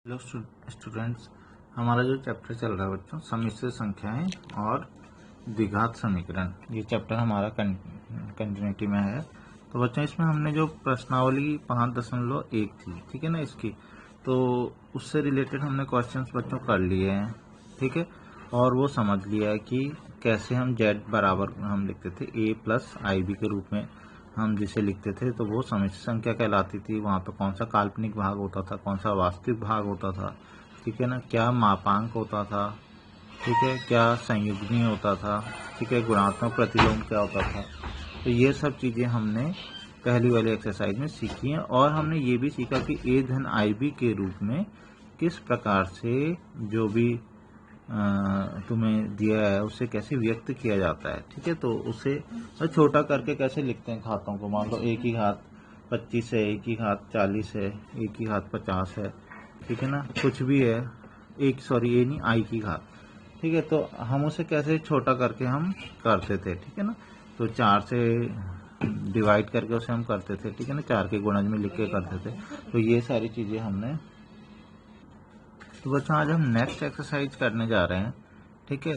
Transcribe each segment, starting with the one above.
Hello students, हमारा जो chapter चल रहा है बच्चों, सम्मिश्र संख्याएं और द्विघात समीकरण, ये चैप्टर हमारा कंटिन्यूटी में है। तो बच्चों इसमें हमने जो प्रश्नावली 5.1 थी, ठीक है ना, इसकी तो उससे रिलेटेड हमने क्वेश्चंस बच्चों कर लिए हैं, ठीक है। और वो समझ लिया है कि कैसे हम z बराबर हम लिखते थे a प्लस IB के रूप में हम जिसे लिखते थे, तो वो सम्मिश्र संख्या कहलाती थी। वहाँ पे कौन सा काल्पनिक भाग होता था, कौन सा वास्तविक भाग होता था, ठीक है ना, क्या मापांक होता था, ठीक है, क्या संयुग्मी होता था, ठीक है, गुणात्मक प्रतिलोम क्या होता था। तो ये सब चीज़ें हमने पहली वाली एक्सरसाइज में सीखी हैं। और हमने ये भी सीखा कि a धन IB के रूप में किस प्रकार से जो भी तुम्हें दिया है उसे कैसे व्यक्त किया जाता है, ठीक है। तो उसे छोटा करके कैसे लिखते हैं खातों को। मान लो एक ही घात 25 है, एक ही घात 40 है, एक ही घात 50 है, ठीक है ना, कुछ भी है, ये नहीं आई की घात, ठीक है। तो हम उसे कैसे छोटा करके हम करते थे, ठीक है ना। तो 4 से डिवाइड करके उसे हम करते थे, ठीक है ना, 4 के गुणज में लिख के करते थे। तो ये सारी चीज़ें हमने। तो बच्चों आज हम नेक्स्ट एक्सरसाइज करने जा रहे हैं, ठीक है।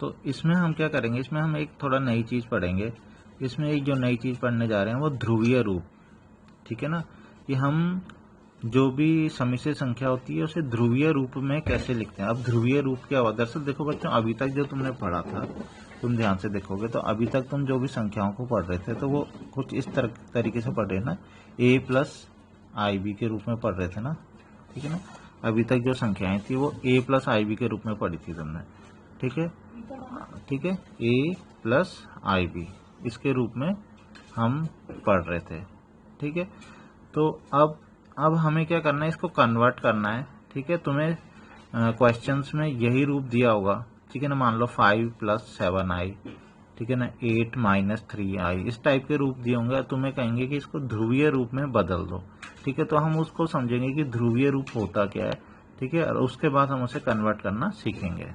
तो इसमें हम क्या करेंगे, इसमें हम एक थोड़ा नई चीज़ पढ़ेंगे। इसमें एक जो नई चीज़ पढ़ने जा रहे हैं वो ध्रुवीय रूप, ठीक है ना, कि हम जो भी सम्मिश्र संख्या होती है उसे ध्रुवीय रूप में कैसे लिखते हैं। अब ध्रुवीय रूप क्या हुआ, दरअसल देखो बच्चों, अभी तक जो तुमने पढ़ा था, तुम ध्यान से देखोगे तो अभी तक तुम जो भी संख्याओं को पढ़ रहे थे तो वो कुछ इस तरीके से पढ़ रहे ना, a प्लस IB के रूप में पढ़ रहे थे ना, ठीक है ना। अभी तक जो संख्याएं थी वो a प्लस IB के रूप में पढ़ी थी तुमने, ठीक है, ठीक है, a प्लस IB इसके रूप में हम पढ़ रहे थे, ठीक है। तो अब हमें क्या करना है, इसको कन्वर्ट करना है, ठीक है। तुम्हें क्वेश्चंस में यही रूप दिया होगा, ठीक है ना। मान लो 5 प्लस 7i, ठीक है ना, 8 माइनस 3i, इस टाइप के रूप दिए होंगे। तुम्हें कहेंगे कि इसको ध्रुवीय रूप में बदल दो, ठीक है। तो हम उसको समझेंगे कि ध्रुवीय रूप होता क्या है, ठीक है, और उसके बाद हम उसे कन्वर्ट करना सीखेंगे।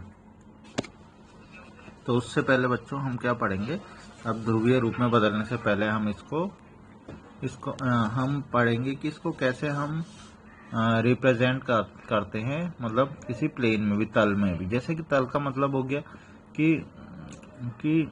तो उससे पहले बच्चों हम क्या पढ़ेंगे, अब ध्रुवीय रूप में बदलने से पहले हम इसको हम पढ़ेंगे कि इसको कैसे हम रिप्रेजेंट करते हैं, मतलब किसी प्लेन में भी, तल में भी। जैसे कि तल का मतलब हो गया कि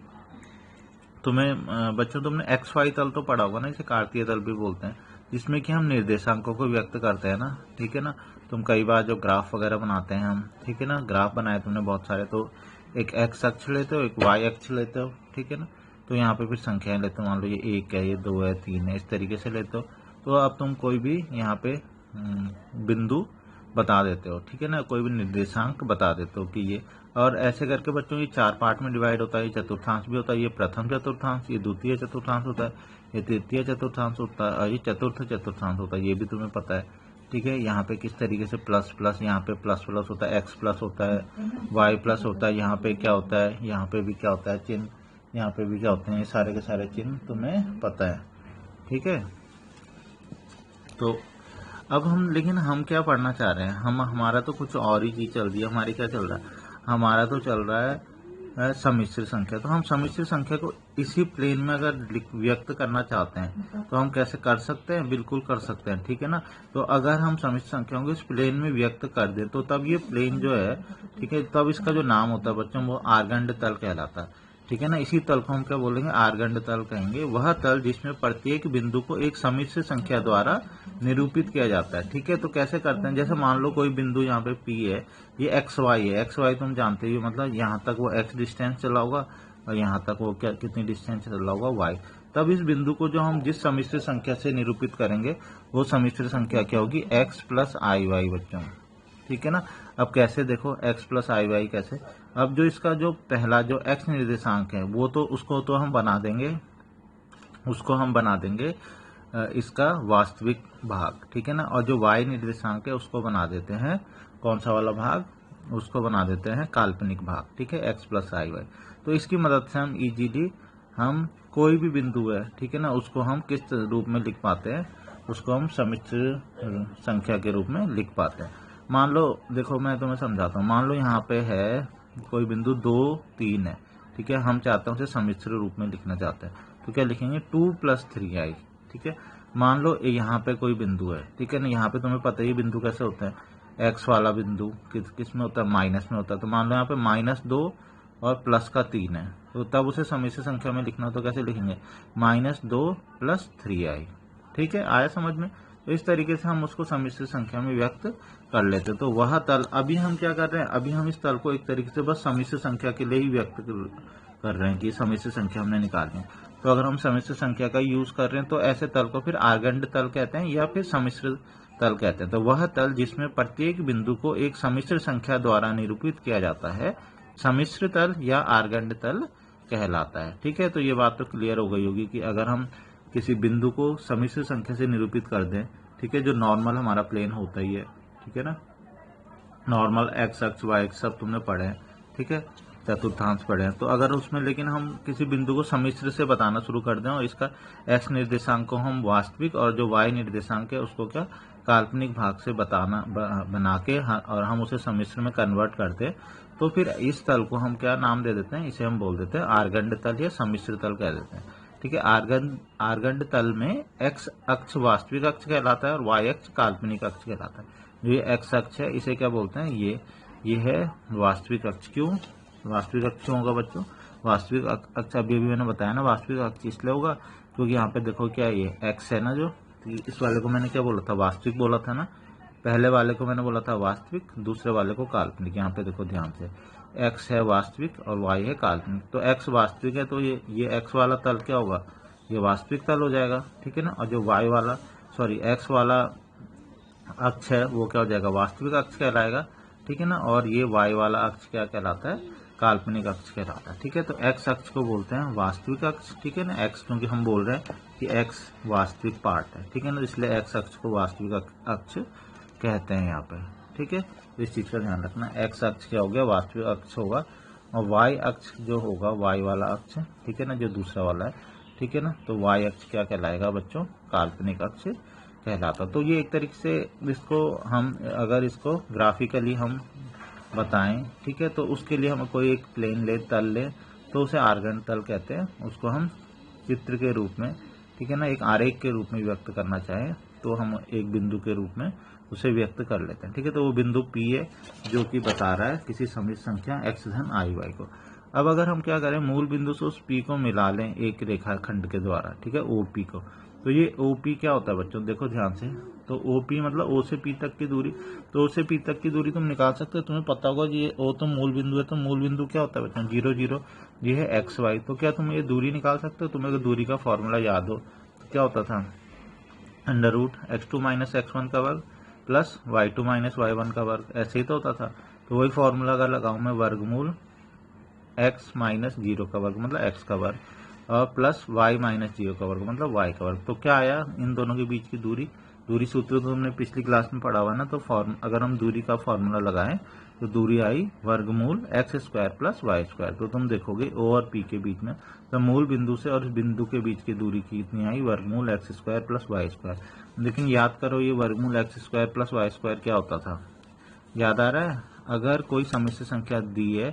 तुम्हें बच्चों तुमने XY तल तो पढ़ा होगा ना, इसे कार्तीय तल भी बोलते हैं, जिसमें कि हम निर्देशांकों को व्यक्त करते हैं ना, ठीक है ना। तुम कई बार जो ग्राफ वगैरह बनाते हैं हम, ठीक है ना, ग्राफ बनाए तुमने बहुत सारे, तो एक X अक्ष लेते हो, एक Y अक्ष लेते हो, ठीक है ना। तो यहाँ पे फिर संख्याएं लेते हो, मान लो ये 1 है, ये 2 है, 3 है, इस तरीके से लेते हो। तो अब तुम कोई भी यहाँ पे बिंदु बता देते हो, ठीक है ना, कोई भी निर्देशांक बता देते हो कि ये। और ऐसे करके बच्चों ये 4 पार्ट में डिवाइड होता है। ये चतुर्थांश भी होता है, ये प्रथम चतुर्थांश, ये द्वितीय चतुर्थांश होता है, ये तृतीय चतुर्थांश होता है, और ये चतुर्थ चतुर्थांश होता है, ये भी तुम्हें पता है, ठीक है। यहाँ पे किस तरीके से प्लस प्लस, यहाँ पे प्लस प्लस होता है, एक्स प्लस होता है, वाई प्लस होता है, यहाँ पे क्या होता है, यहाँ पे भी क्या होता है चिन्ह, यहाँ पे भी क्या होते हैं, ये सारे के सारे चिन्ह तुम्हें पता है, ठीक है। तो अब लेकिन हम क्या पढ़ना चाह रहे हैं, हमारा तो कुछ और ही चीज चल रही है। हमारी क्या चल रहा है, हमारा तो चल रहा है सम्मिश्र संख्या। तो हम सम्मिश्र संख्या को इसी प्लेन में अगर व्यक्त करना चाहते हैं तो हम कैसे कर सकते हैं, बिल्कुल कर सकते हैं, ठीक है ना। तो अगर हम सम्मिश्र संख्याओं को इस प्लेन में व्यक्त कर दें तो तब ये प्लेन जो है, ठीक है, तब इसका जो नाम होता है बच्चों वो आर्गंड तल कहलाता है, ठीक है ना। इसी तल को हम क्या बोलेंगे, आर्गंड तल कहेंगे। वह तल जिसमें प्रत्येक बिंदु को एक सम्मिश्र संख्या द्वारा निरूपित किया जाता है, ठीक है। तो कैसे करते हैं, जैसे मान लो कोई बिंदु यहाँ पे P है, ये XY है, XY तुम जानते ही हो, मतलब यहाँ तक वो X डिस्टेंस चला होगा और यहाँ तक वो क्या कितनी डिस्टेंस चला होगा Y। तब इस बिंदु को जो हम जिस सम्मिश्र संख्या से निरूपित करेंगे वो सम्मिश्र संख्या क्या होगी, X प्लस IY बच्चों, ठीक है ना। अब कैसे देखो, X प्लस IY कैसे, अब जो इसका जो पहला जो X निर्देशांक है वो तो उसको तो हम बना देंगे, उसको हम बना देंगे इसका वास्तविक भाग, ठीक है ना। और जो Y निर्देशांक है उसको बना देते हैं, कौन सा वाला भाग, उसको बना देते हैं काल्पनिक भाग, ठीक है, X प्लस IY। तो इसकी मदद से हम इजीली हम कोई भी बिंदु है, ठीक है ना, उसको हम किस रूप में लिख पाते हैं, उसको हम सम्मिश्र संख्या के रूप में लिख पाते हैं। मान लो देखो मैं तुम्हें समझाता हूँ, मान लो यहाँ पे है कोई बिंदु 2 3 है, ठीक है, हम चाहते हैं उसे सम्मिश्र रूप में लिखना चाहते हैं, तो क्या लिखेंगे 2 प्लस 3i, ठीक है। मान लो यहाँ पे कोई बिंदु है, ठीक है ना, यहाँ पे तुम्हें पता ही बिंदु कैसे होते हैं, एक्स वाला बिंदु किस में होता है, माइनस में होता है। तो मान लो यहाँ पे -2 और प्लस का 3 है, तो तब उसे समिश्र संख्या में लिखना हो तो कैसे लिखेंगे, -2 + 3i। ठीक है, आया समझ में। तो इस तरीके से हम उसको समिश्र संख्या में व्यक्त कर लेते। तो वह तल, अभी हम क्या कर रहे हैं, अभी हम इस तल को एक तरीके से बस समिश्र संख्या के लिए ही व्यक्त कर रहे हैं कि समिश्र संख्या हमने निकालनी है। तो अगर हम समिश्र संख्या का यूज कर रहे हैं तो ऐसे तल को फिर आर्गंड तल कहते हैं या फिर समिश्र तल कहते हैं। तो वह तल जिसमें प्रत्येक बिंदु को एक समिश्र संख्या द्वारा निरूपित किया जाता है समिश्र तल या आर्गंड तल कहलाता है। ठीक है, तो ये बात तो क्लियर हो गई होगी कि अगर हम किसी बिंदु को समिश्र संख्या से निरूपित कर दें, ठीक है, जो नॉर्मल हमारा प्लेन होता ही है, ठीक है ना, नॉर्मल एक्स अक्ष वाई अक्ष सब तुमने पढ़े हैं, ठीक है, चतुर्थांश पढ़े हैं। तो अगर उसमें लेकिन हम किसी बिंदु को समिश्र से बताना शुरू कर दें और इसका एक्स निर्देशांक को हम वास्तविक और जो वाई निर्देशांक है उसको क्या काल्पनिक भाग से बना के और हम उसे समिश्र में कन्वर्ट करते, तो फिर इस तल को हम क्या नाम दे देते हैं, इसे हम बोल देते हैं आर्गंड तल या समिश्र तल कह देते हैं। ठीक है, आर्गंड तल में एक्स अक्ष वास्तविक अक्ष कहलाता है और वाई अक्ष काल्पनिक अक्ष कहलाता है। जो ये एक्स अक्ष है इसे क्या बोलते हैं, ये है वास्तविक अक्ष। क्यों वास्तविक अक्ष होगा बच्चों, वास्तविक अक्ष अभी मैंने बताया ना, वास्तविक अक्ष इसलिए होगा क्योंकि यहाँ पे देखो क्या ये एक्स है ना, जो इस वाले को मैंने क्या बोला था, वास्तविक बोला था ना, पहले वाले को मैंने बोला था वास्तविक, दूसरे वाले को काल्पनिक। यहाँ पे देखो ध्यान से, एक्स है वास्तविक और वाई है काल्पनिक। तो एक्स वास्तविक है तो ये एक्स वाला तल क्या होगा, ये वास्तविक तल हो जाएगा। ठीक है ना, और जो वाई वाला एक्स वाला अक्ष है वो क्या हो जाएगा, वास्तविक अक्ष कहलाएगा। ठीक है ना, और ये वाई वाला अक्ष क्या कहलाता है, काल्पनिक अक्ष कहलाता है। ठीक है, तो एक्स अक्ष को बोलते हैं वास्तविक अक्ष। ठीक है ना, एक्स क्योंकि हम बोल रहे हैं कि एक्स वास्तविक पार्ट है। ठीक है ना, इसलिए एक्स अक्ष को वास्तविक अक्ष कहते हैं यहाँ पे। ठीक है, तो इस चीज का ध्यान रखना, एक्स अक्ष क्या हो गया, वास्तविक अक्ष होगा, और वाई अक्ष जो होगा वाई वाला अक्ष, ठीक है ना, जो दूसरा वाला है, ठीक है ना, तो वाई अक्ष क्या कहलाएगा बच्चों, काल्पनिक अक्ष कहलाता। तो ये एक तरीके से इसको हम अगर इसको ग्राफिकली हम बताएं, ठीक है, तो उसके लिए हम कोई एक प्लेन ले, तल ले, तो उसे आर्गन तल कहते हैं। उसको हम चित्र के रूप में, ठीक है ना, एक आरेख के रूप में व्यक्त करना चाहें तो हम एक बिंदु के रूप में उसे व्यक्त कर लेते हैं। ठीक है, तो वो बिंदु P है जो कि बता रहा है किसी समिश्र संख्या x धन i y को। अब अगर हम क्या करें, मूल बिंदु से उस P को मिला लें एक रेखाखंड के द्वारा, ठीक है, OP को, तो ये OP क्या होता है बच्चों, देखो ध्यान से, तो OP मतलब O से P तक की दूरी। तो O से P तक की दूरी तुम निकाल सकते हो, तुम्हें पता होगा ये O तो मूल बिंदु है, तो मूल बिंदु क्या होता है बच्चों, 0 0, ये है x y। तो क्या तुम ये दूरी निकाल सकते हो, तुम्हें अगर दूरी का फॉर्मूला याद हो तो क्या होता था, √x2 - x1 का वर्ग प्लस y2 - y1 का वर्ग, ऐसे ही तो होता था। तो वही फॉर्मूला अगर लगाऊं मैं, वर्गमूल x - 0 का वर्ग मतलब x का वर्ग, और प्लस y - 0 का वर्ग मतलब y का वर्ग। तो क्या आया, इन दोनों के बीच की दूरी सूत्र तो हमने पिछली क्लास में पढ़ा हुआ ना, तो अगर हम दूरी का फॉर्मूला लगाएं तो दूरी आई वर्गमूल x² + y²। तो तुम देखोगे O और P के बीच में, तो मूल बिंदु से और इस बिंदु के बीच की दूरी कितनी आई, वर्गमूल x² + y²। लेकिन याद करो ये वर्गमूल x² + y² क्या होता था, याद आ रहा है, अगर कोई समिश्र संख्या दी है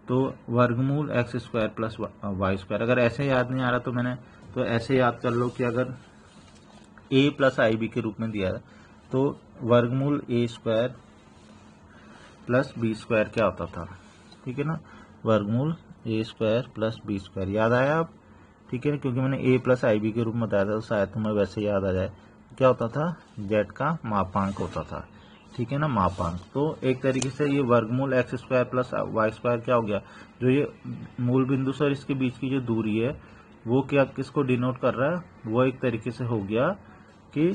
तो वर्गमूल x² + y²। अगर ऐसे याद नहीं आ रहा तो ऐसे याद कर लो कि अगर a + ib के रूप में दिया है तो वर्गमूल a² + b² क्या होता था, ठीक है ना, वर्गमूल a² + b²। याद आया अब, ठीक है, क्योंकि मैंने a + ib के रूप में बताया था, तो शायद तुम्हें वैसे याद आ जाए। क्या होता था, z का मापांक होता था, ठीक है ना, मापांक। तो एक तरीके से ये वर्गमूल x² + y² क्या हो गया, जो ये मूल बिंदु से और इसके बीच की जो दूरी है वो क्या किसको डिनोट कर रहा है, वो एक तरीके से हो गया कि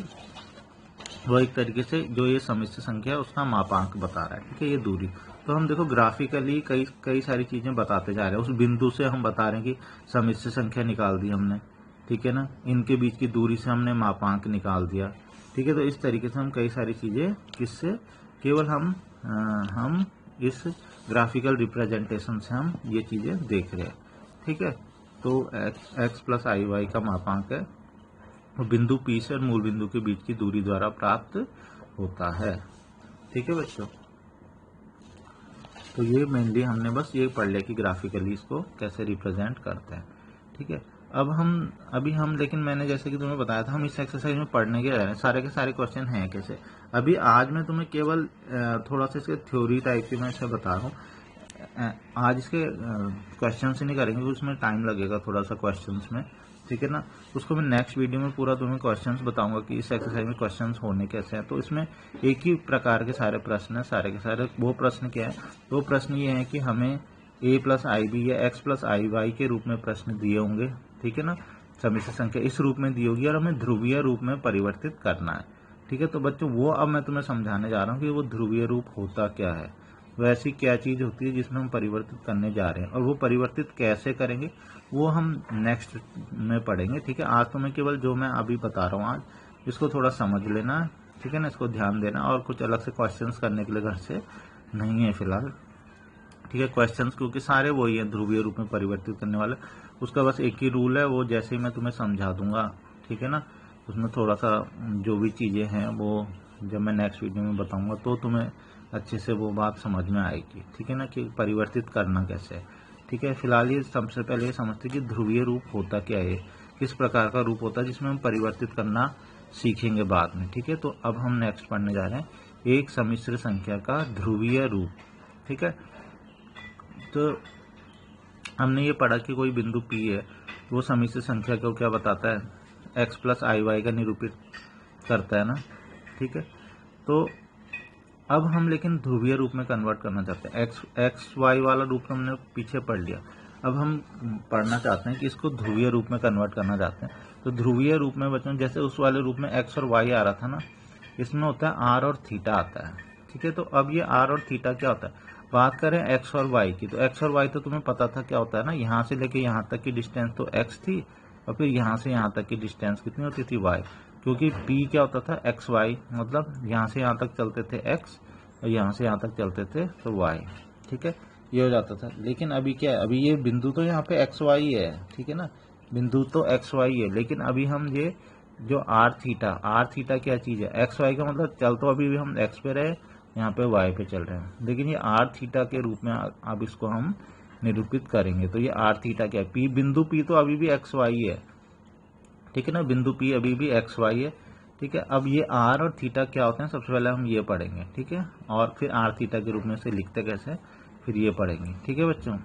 वो एक तरीके से जो ये समिश्र संख्या है उसका मापांक बता रहा है। ठीक है, ये दूरी। तो हम देखो ग्राफिकली कई सारी चीजें बताते जा रहे हैं। उस बिंदु से हम बता रहे हैं कि समिश्र संख्या निकाल दी हमने, ठीक है ना, इनके बीच की दूरी से हमने मापांक निकाल दिया। ठीक है, तो इस तरीके से हम कई सारी चीजें किससे, केवल हम इस ग्राफिकल रिप्रेजेंटेशन से हम ये चीजें देख रहे हैं। ठीक है, तो x + iy का मापांक है, बिंदु P से और मूल बिंदु के बीच की दूरी द्वारा प्राप्त होता है। ठीक है बच्चों, तो ये मेनली हमने बस ये पढ़ लिया कि ग्राफिकली इसको कैसे रिप्रेजेंट करते हैं। ठीक है, अभी हम लेकिन मैंने जैसे कि तुम्हें बताया था, हम इस एक्सरसाइज में पढ़ने के रह रहे हैं, सारे के सारे क्वेश्चन हैं कैसे। अभी आज मैं तुम्हें केवल थोड़ा सा इसके थ्योरी टाइप की मैं इसे बता रहा हूँ। आज इसके क्वेश्चन ही नहीं करेंगे क्योंकि उसमें टाइम लगेगा थोड़ा सा क्वेश्चंस में, ठीक है ना। उसको मैं नेक्स्ट वीडियो में पूरा तुम्हें क्वेश्चंस बताऊंगा कि इस एक्सरसाइज में क्वेश्चंस होने कैसे हैं। तो इसमें एक ही प्रकार के सारे प्रश्न हैं, सारे के सारे। वो प्रश्न क्या है, वो प्रश्न ये है कि हमें a प्लस आई बी या x प्लस आई वाई के रूप में प्रश्न दिए होंगे, ठीक है ना। समिश्र संख्या इस रूप में दी होगी और हमें ध्रुवीय रूप में परिवर्तित करना है, ठीक है। तो बच्चों वो अब मैं तुम्हें समझाने जा रहा हूँ कि वो ध्रुवीय रूप होता क्या है, वो ऐसी क्या चीज होती है जिसमें हम परिवर्तित करने जा रहे हैं, और वो परिवर्तित कैसे करेंगे वो हम नेक्स्ट में पढ़ेंगे, ठीक है। आज तो मैं केवल जो मैं अभी बता रहा हूँ आज इसको थोड़ा समझ लेना, ठीक है ना, इसको ध्यान देना, और कुछ अलग से क्वेश्चंस करने के लिए घर से नहीं है फिलहाल, ठीक है। क्वेश्चंस क्योंकि सारे वही है ध्रुवीय रूप में परिवर्तित करने वाले, उसका बस एक ही रूल है, वो जैसे ही मैं तुम्हें समझा दूंगा, ठीक है ना। उसमें थोड़ा सा जो भी चीजें हैं वो जब मैं नेक्स्ट वीडियो में बताऊंगा तो तुम्हें अच्छे से वो बात समझ में आएगी, ठीक है ना, कि परिवर्तित करना कैसे है, ठीक है। फिलहाल ये सबसे पहले ये समझते कि ध्रुवीय रूप होता क्या है, किस प्रकार का रूप होता है जिसमें हम परिवर्तित करना सीखेंगे बाद में, ठीक है। तो अब हम नेक्स्ट पढ़ने जा रहे हैं एक समिश्र संख्या का ध्रुवीय रूप, ठीक है। तो हमने ये पढ़ा कि कोई बिंदु P है, वो समिश्र संख्या को क्या बताता है, x प्लस आई वाई का निरूपित करता है ना, ठीक है। तो अब हम लेकिन ध्रुवीय रूप में कन्वर्ट करना चाहते हैं, एक्स वाई वाला रूप तो हमने पीछे पढ़ लिया, अब हम पढ़ना चाहते हैं कि इसको ध्रुवीय रूप में कन्वर्ट करना चाहते हैं। तो ध्रुवीय रूप में बच्चों जैसे उस वाले रूप में x और y आ रहा था ना, इसमें होता है r और थीटा आता है, ठीक है। तो अब ये r और थीटा क्या होता है, बात करें x और y की, तो x और y तो तुम्हें पता था क्या होता है ना, यहाँ से लेके यहाँ तक की डिस्टेंस तो x थी, और फिर यहाँ से यहाँ तक की डिस्टेंस कितनी होती थी y, क्योंकि p क्या होता था एक्स वाई, मतलब यहाँ से यहाँ तक चलते थे x और यहाँ से यहाँ तक चलते थे तो y, ठीक है, ये हो जाता था। लेकिन अभी क्या है, अभी ये बिंदु तो यहाँ पे एक्स वाई है, ठीक है ना, बिंदु तो एक्स वाई है, लेकिन अभी हम ये जो आर थीटा क्या चीज है, एक्स वाई का मतलब चल तो अभी भी हम एक्स पे रहे, यहाँ पे वाई पे चल रहे हैं, लेकिन ये आर थीटा के रूप में अब इसको हम निरूपित करेंगे। तो ये आर थीटा क्या है, पी बिंदु पी तो अभी भी एक्स वाई है, ठीक है ना, बिंदु पी अभी भी एक्स वाई है, ठीक है। अब ये आर और थीटा क्या होते हैं सबसे पहले हम ये पढ़ेंगे, ठीक है, और फिर आर थीटा के रूप में से लिखते कैसे फिर ये पढ़ेंगे, ठीक है बच्चों,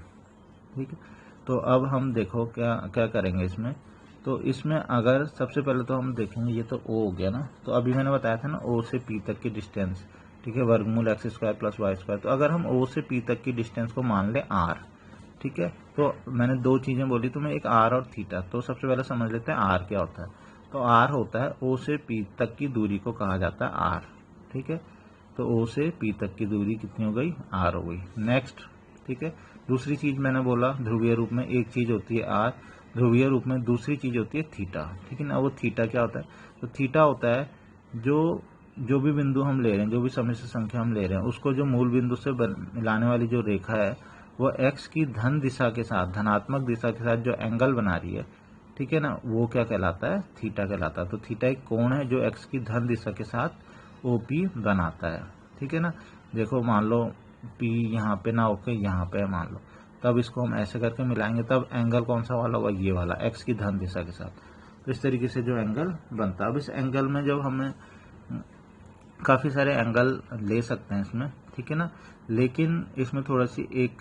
ठीक है। तो अब हम देखो क्या क्या करेंगे इसमें। तो इसमें अगर सबसे पहले तो हम देखेंगे, ये तो ओ हो गया ना, तो अभी मैंने बताया था ना ओ से पी तक की डिस्टेंस, ठीक है, वर्गमूल x square plus y square. तो अगर हम ओ से पी तक की डिस्टेंस को मान ले आर, ठीक है, तो मैंने दो चीजें बोली तुम्हें, एक आर और थीटा। तो सबसे पहले समझ लेते हैं आर क्या होता है। तो आर होता है ओ से पी तक की दूरी को कहा जाता है आर, ठीक है। तो ओ से पी तक की दूरी कितनी हो गई, आर हो गई। नेक्स्ट, ठीक है, दूसरी चीज मैंने बोला ध्रुवीय रूप में एक चीज होती है आर, ध्रुवीय रूप में दूसरी चीज होती है थीटा, ठीक है ना। वो थीटा क्या होता है, तो थीटा होता है जो भी बिंदु हम ले रहे हैं, जो भी समिश्र संख्या हम ले रहे हैं, उसको जो मूल बिंदु से मिलाने वाली जो रेखा है वो x की धन दिशा के साथ, धनात्मक दिशा के साथ जो एंगल बना रही है, ठीक है ना, वो क्या कहलाता है, थीटा कहलाता है। तो थीटा एक कोण है जो x की धन दिशा के साथ OP बनाता है, ठीक है ना। देखो मान लो P यहाँ पे ना होके यहाँ पे मान लो, तब इसको हम ऐसे करके मिलाएंगे, तब एंगल कौन सा वाला होगा, ये वाला x की धन दिशा के साथ। तो इस तरीके से जो एंगल बनता है, अब इस एंगल में जब हमें काफी सारे एंगल ले सकते हैं इसमें, ठीक है ना, लेकिन इसमें थोड़ा सी एक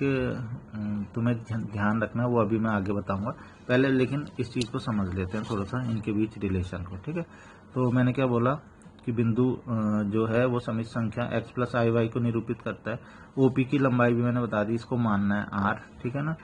तुम्हें ध्यान रखना, वो अभी मैं आगे बताऊंगा, पहले लेकिन इस चीज को समझ लेते हैं थोड़ा सा इनके बीच रिलेशन को, ठीक है। तो मैंने क्या बोला कि बिंदु जो है वो समिश्र संख्या x प्लस आई वाई को निरूपित करता है, ओपी की लंबाई भी मैंने बता दी, इसको मानना है आर, ठीक है ना,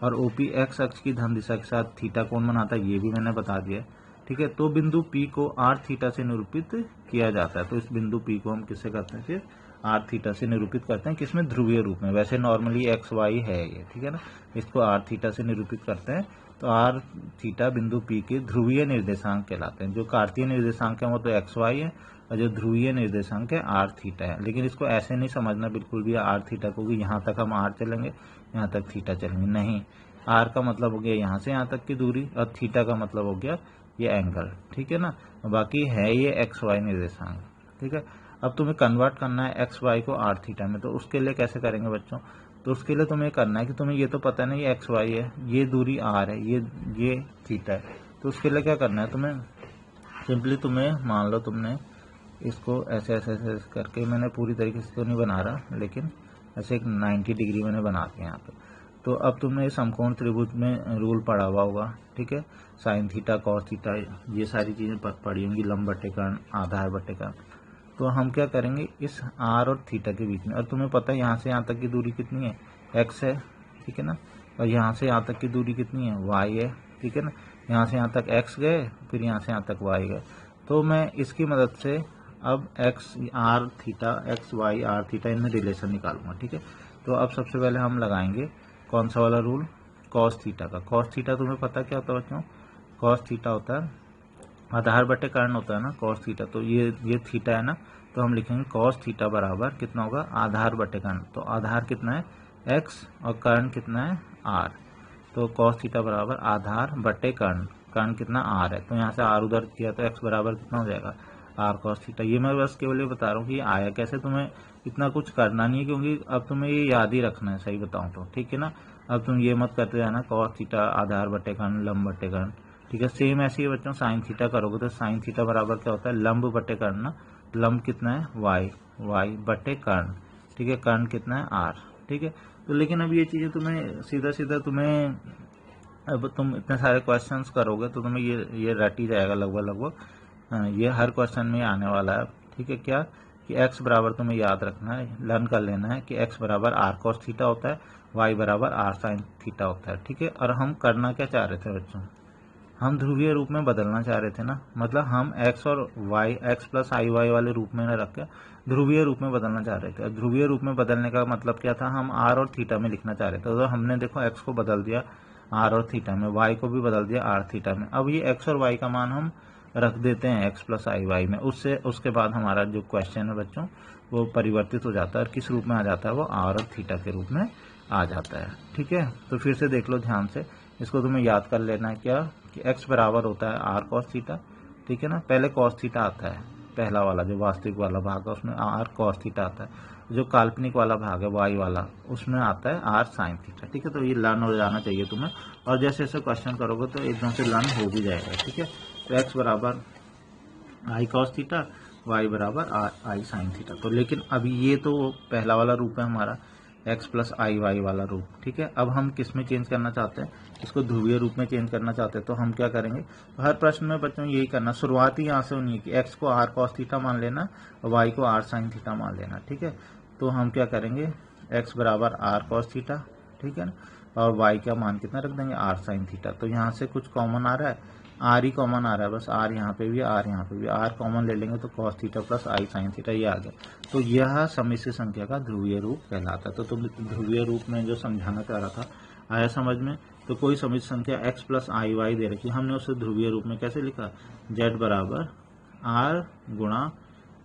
और ओपी एक्स अक्ष की धन दिशा के साथ थीटा कोण बनाता है, ये भी मैंने बता दिया, ठीक है। तो बिंदु P को आर थीटा से निरूपित किया जाता है। तो इस बिंदु P को हम किससे करते हैं, फिर आर थीटा से निरूपित करते हैं, किसमें, ध्रुवीय रूप में। वैसे नॉर्मली एक्स वाई है ये, ठीक है ना, इसको आर थीटा से निरूपित करते हैं। तो आर थीटा बिंदु P के ध्रुवीय निर्देशांक कहलाते हैं। जो कार्तीय निर्देशांक है वो तो एक्स वाई है, और जो ध्रुवीय निर्देशांक है आर थीटा है। लेकिन इसको ऐसे नहीं समझना बिल्कुल भी आर थीटा को कि यहाँ तक हम आर चलेंगे यहाँ तक थीटा चलेंगे, नहीं। आर का मतलब हो गया यहाँ से यहाँ तक की दूरी, और थीटा का मतलब हो गया ये एंगल, ठीक है ना। बाकी है ये एक्स वाई निर्देशांक, ठीक है। अब तुम्हें कन्वर्ट करना है एक्स वाई को आर थीटा में, तो उसके लिए कैसे करेंगे बच्चों? तो उसके लिए तुम्हें करना है कि तुम्हें ये तो पता नहीं ये एक्स वाई है, ये दूरी आर है, ये थीटा है। तो उसके लिए क्या करना है तुम्हें? सिंपली तुम्हें मान लो तुमने इसको ऐसे ऐसे ऐसे करके, मैंने पूरी तरीके से तो नहीं बना रहा, लेकिन ऐसे एक 90 डिग्री मैंने बना दिया यहाँ पे। तो अब तुमने इस समकोण त्रिभुज में रूल पढ़ा हुआ होगा, ठीक है, साइन थीटा कॉस थीटा ये सारी चीज़ें पढ़ी होंगी, लंब बटे कर्ण, आधार बटे कर्ण। तो हम क्या करेंगे इस आर और थीटा के बीच में, और तुम्हें पता है यहाँ से यहाँ तक की दूरी कितनी है? एक्स है, ठीक है ना, और यहाँ से यहाँ तक की दूरी कितनी है? वाई है, ठीक है ना। यहाँ से यहाँ तक एक्स गए, फिर यहाँ से यहाँ तक वाई गए। तो मैं इसकी मदद से अब x r theta, x y r theta, इनमें रिलेशन निकालूंगा, ठीक है। तो अब सबसे पहले हम लगाएंगे कौन सा वाला रूल? कॉस थीटा का। कॉस थीटा तुम्हें पता क्या होता है बच्चों? कॉस थीटा होता है आधार बटे कर्ण होता है ना कॉस थीटा। तो ये थीटा है ना, तो हम लिखेंगे कॉस थीटा बराबर कितना होगा? आधार बटे कर्ण। तो आधार कितना है? एक्स, और कर्ण कितना है? आर। तो कॉस थीटा बराबर आधार बटे कर्ण, कर्ण कितना? आर है। तो यहाँ से आर उधर किया तो एक्स बराबर कितना हो जाएगा? R cos theta. ये मैं बस केवल ये बता रहा हूँ कि ये आया कैसे, तुम्हें इतना कुछ करना नहीं है, क्योंकि अब तुम्हें ये याद ही रखना है, सही बताऊँ तो, ठीक है ना। अब तुम ये मत करते जाना कॉस थीटा आधार बटे कर्ण लंब बटे कर्ण, ठीक है। सेम ऐसे ही बच्चों साइन थीटा करोगे तो साइन थीटा बराबर क्या होता है? लंब बटे कर्ण ना, लंब कितना है? वाई, वाई बटे कर्ण, ठीक है, कर्ण कितना है? आर, ठीक है। तो लेकिन अब ये चीज़ें तुम्हें सीधा सीधा तुम्हें, अब तुम इतने सारे क्वेश्चंस करोगे तो तुम्हें ये रट ही जाएगा लगभग। ये हर क्वेश्चन में आने वाला है, ठीक है। क्या कि x बराबर तुम्हें याद रखना है, लर्न कर लेना है कि x बराबर आर कॉस थीटा होता है, y बराबर आर साइन थीटा होता है, ठीक है। और हम करना क्या चाह रहे थे बच्चों? हम ध्रुवीय रूप में बदलना चाह रहे थे ना, मतलब हम x और y, x plus i Y वाले रूप में न रख के ध्रुवीय रूप में बदलना चाह रहे थे। और ध्रुवीय रूप में बदलने का मतलब क्या था? हम r और थीटा में लिखना चाह रहे थे। तो हमने देखो x को बदल दिया r और थीटा में, y को भी बदल दिया r थीटा में। अब ये x और y का मान हम रख देते हैं x प्लस आई वाई में, उसके बाद हमारा जो क्वेश्चन है बच्चों वो परिवर्तित हो जाता है, और किस रूप में आ जाता है? वो r और थीटा के रूप में आ जाता है, ठीक है। तो फिर से देख लो ध्यान से, इसको तुम्हें याद कर लेना है क्या कि x बराबर होता है आर कॉस थीटा, ठीक है ना। पहले कॉस थीटा आता है, पहला वाला जो वास्तविक वाला भाग है उसमें आर कॉस थीटा आता है, जो काल्पनिक वाला भाग है वाई वाला उसमें आता है आर साइन थीटा, ठीक है। तो ये लर्न हो जाना चाहिए तुम्हें, और जैसे जैसे क्वेश्चन करोगे तो एकदम से लर्न हो भी जाएगा, ठीक है। तो एक्स बराबर आई कॉस थीटा, वाई बराबर आई साइन थीटा। तो लेकिन अभी ये तो पहला वाला रूप है हमारा x प्लस आई वाई वाला रूप, ठीक है। अब हम किस में चेंज करना चाहते हैं? इसको ध्रुवीय रूप में चेंज करना चाहते हैं। तो हम क्या करेंगे? तो हर प्रश्न में बच्चों यही करना, शुरुआत ही यहाँ से होनी है कि x को आर कॉस थीटा मान लेना और y को आर साइन थीटा मान लेना, ठीक है। तो हम क्या करेंगे? x बराबर आर कॉस थीटा, ठीक है ना, और y का मान कितना रख देंगे? R sine theta. तो यहाँ से कुछ कॉमन आ रहा है, आर ही कॉमन आ रहा है, बस आर यहाँ पे भी, आर यहाँ पे भी, आर कॉमन ले लेंगे तो cos theta plus i sine theta ये आ गया। तो यह सम्मिश्र संख्या का ध्रुवीय रूप कहलाता है। तो तुम ध्रुवीय रूप में जो समझाना चाह रहा था आया समझ में? तो कोई सम्मिश्र संख्या x प्लस आई वाई दे रखी, हमने उसे ध्रुवीय रूप में कैसे लिखा? z बराबर आर गुणा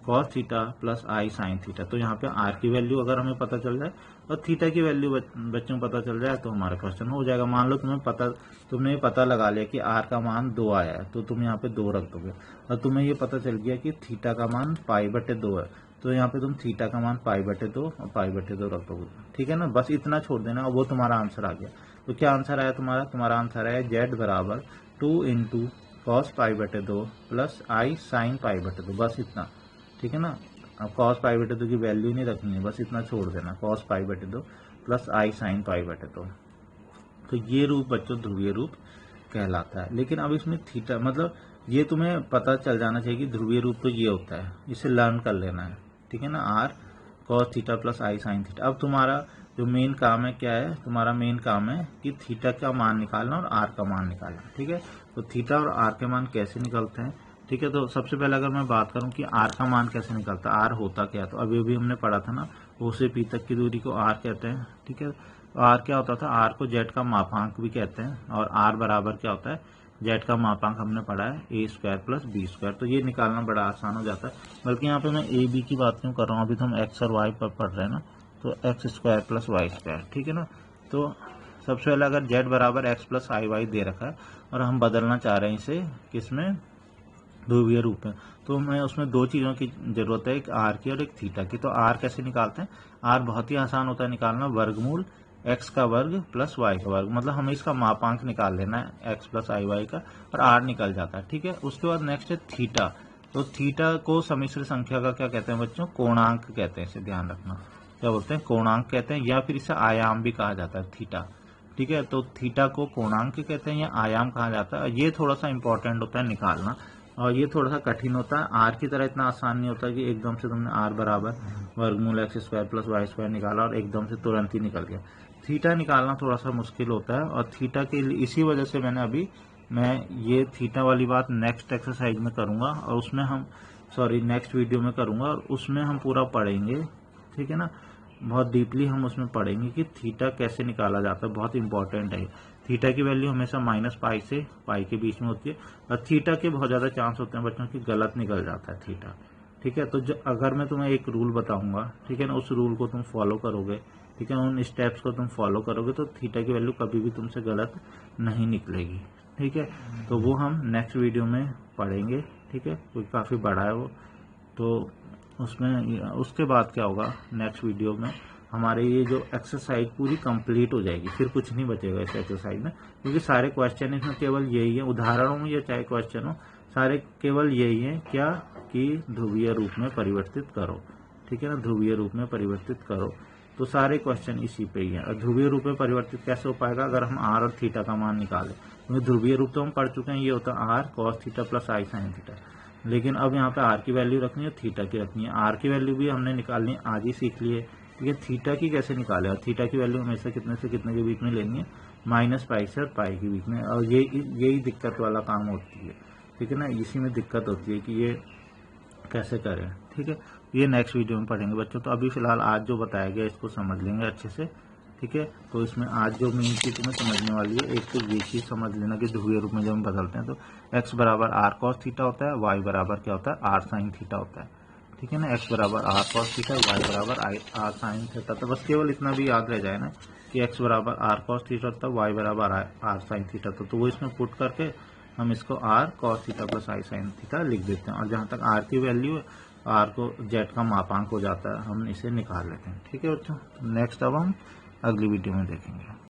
cos theta plus i sine theta. तो यहाँ पे आर की वैल्यू अगर हमें पता चल जाए और थीटा की वैल्यू बच्चों पता चल जाए तो हमारा क्वेश्चन हो जाएगा। मान लो तुमने पता लगा लिया कि आर का मान 2 आया है, तो तुम यहाँ पे 2 रख दोगे, और तुम्हें ये पता चल गया कि थीटा का मान पाई बटे 2 है, तो यहाँ पे तुम थीटा का मान पाई बटे 2 और पाई बटे 2 रख दोगे, ठीक है ना। बस इतना छोड़ देना और वो तुम्हारा आंसर आ गया। तो क्या आंसर आया तुम्हारा आंसर आया जेड बराबर 2 इंटू कॉस पाई बटे 2 प्लस आई साइन पाई बटे 2, बस इतना, ठीक है ना। अब कॉस पाई बटे 2 की वैल्यू नहीं रखनी है, बस इतना छोड़ देना, कॉस पाई बटे 2 प्लस आई साइन पाई बटे 2। तो ये रूप बच्चों ध्रुवीय रूप कहलाता है। लेकिन अब इसमें थीटा, मतलब ये तुम्हें पता चल जाना चाहिए कि ध्रुवीय रूप तो ये होता है, इसे लर्न कर लेना है, ठीक है ना। R cos theta plus i sine theta. अब तुम्हारा जो मेन काम है क्या है? तुम्हारा मेन काम है कि थीटा का मान निकालना और आर का मान निकालना, ठीक है। तो थीटा और आर के मान कैसे निकलते हैं, ठीक है। तो सबसे पहले अगर मैं बात करूं कि आर का मान कैसे निकलता है, आर होता क्या है, तो अभी भी हमने पढ़ा था ना, ओ से पी तक की दूरी को आर कहते हैं, ठीक है। तो आर क्या होता था? आर को जेड का मापांक भी कहते हैं, और आर बराबर क्या होता है? जेड का मापांक हमने पढ़ा है ए स्क्वायर प्लस बी स्क्वायर। तो ये निकालना बड़ा आसान हो जाता है। बल्कि यहाँ पे मैं ए बी की बात क्यों कर रहा हूँ, अभी तो हम एक्स और वाई पर पढ़ रहे हैं ना, तो x square plus y square, ठीक है ना। तो सबसे पहले अगर जेड बराबर एक्स प्लस आई वाई दे रखा है और हम बदलना चाह रहे हैं इसे किसमें? ध्रुवीय रूप में। तो मैं उसमें दो चीज़ों की जरूरत है, एक आर की और एक थीटा की। तो आर कैसे निकालते हैं? आर बहुत ही आसान होता है निकालना, वर्गमूल एक्स का वर्ग प्लस वाई का वर्ग, मतलब हमें इसका मापांक निकाल लेना है एक्स प्लस आई वाई का, और आर निकल जाता है। ठीक है, उसके बाद नेक्स्ट है थीटा। तो थीटा को सम्मिश्र संख्या का क्या कहते हैं बच्चों? कोणांक कहते हैं, इसे ध्यान रखना। क्या बोलते हैं? कोणांक कहते हैं, या फिर इसे आयाम भी कहा जाता है थीटा। ठीक है, तो थीटा को कोणांक कहते हैं या आयाम कहा जाता है। ये थोड़ा सा इंपॉर्टेंट होता है निकालना, और ये थोड़ा सा कठिन होता है। आर की तरह इतना आसान नहीं होता कि एकदम से तुमने आर बराबर वर्गमूल x square plus y square निकाला और एकदम से तुरंत ही निकल गया। थीटा निकालना थोड़ा सा मुश्किल होता है, और थीटा के लिए इसी वजह से मैं ये थीटा वाली बात नेक्स्ट एक्सरसाइज में करूंगा, और उसमें हम नेक्स्ट वीडियो में करूंगा, और उसमें हम पूरा पढ़ेंगे। ठीक है ना, बहुत डीपली हम उसमें पढ़ेंगे कि थीटा कैसे निकाला जाता है, बहुत इंपॉर्टेंट है। थीटा की वैल्यू हमेशा माइनस पाई से पाई के बीच में होती है, और थीटा के बहुत ज़्यादा चांस होते हैं बच्चों की गलत निकल जाता है थीटा। ठीक है, तो अगर मैं तुम्हें एक रूल बताऊंगा, ठीक है ना, उस रूल को तुम फॉलो करोगे, ठीक है, उन स्टेप्स को तुम फॉलो करोगे, तो थीटा की वैल्यू कभी भी तुमसे गलत नहीं निकलेगी। ठीक है, तो वो हम नेक्स्ट वीडियो में पढ़ेंगे। ठीक है, क्योंकि काफ़ी बड़ा है वो, तो उसमें उसके बाद क्या होगा, नेक्स्ट वीडियो में हमारे ये जो एक्सरसाइज पूरी कंप्लीट हो जाएगी, फिर कुछ नहीं बचेगा इस एक्सरसाइज में, क्योंकि सारे क्वेश्चन इसमें केवल यही है, उदाहरणों में या चाहे क्वेश्चन हो, सारे केवल यही है क्या, कि ध्रुवीय रूप में परिवर्तित करो। ठीक है ना, ध्रुवीय रूप में परिवर्तित करो, तो सारे क्वेश्चन इसी पे ही है। और ध्रुवीय रूप में परिवर्तित कैसे हो पाएगा? अगर हम आर और थीटा का मान निकालें, क्योंकि ध्रुवीय रूप तो हम पढ़ चुके हैं, ये होता है r cos theta plus i sine theta. लेकिन अब यहाँ पे आर की वैल्यू रखनी है, थीटा की रखनी है। आर की वैल्यू भी हमने निकालनी है, आज ही सीख लिए। ठीक है, थीटा की कैसे निकाले? और थीटा की वैल्यू हमेशा कितने से कितने के बीच में लेनी है? माइनस पाई से और पाई के बीच में, और यही दिक्कत वाला काम होती है। ठीक है ना, इसी में दिक्कत होती है कि ये कैसे करें। ठीक है, ये नेक्स्ट वीडियो में पढ़ेंगे बच्चों। तो अभी फिलहाल आज जो बताया गया इसको समझ लेंगे अच्छे से। ठीक है, तो इसमें आज जो मेन चीज तुम्हें समझने वाली है, एक तो ये चीज समझ लेना कि ध्रुवीय रूप में जब हम बदलते हैं तो x बराबर आर कॉस थीटा होता है, y बराबर क्या होता है? आर साइन थीटा होता है। ठीक है ना, x बराबर आर कॉस थीटा, y बराबर आर साइन थीटा। तो बस केवल इतना भी याद रह जाए ना कि x बराबर आर कॉस थीटा होता है, y बराबर आर साइन थीटा। तो वो इसमें पुट करके हम इसको r cos theta plus i sine theta लिख देते हैं, और जहाँ तक आर की वैल्यू है, आर को जेड का मापांक हो जाता है, हम इसे निकाल लेते हैं। ठीक है बच्चों, नेक्स्ट अब हम अगली वीडियो में देखेंगे।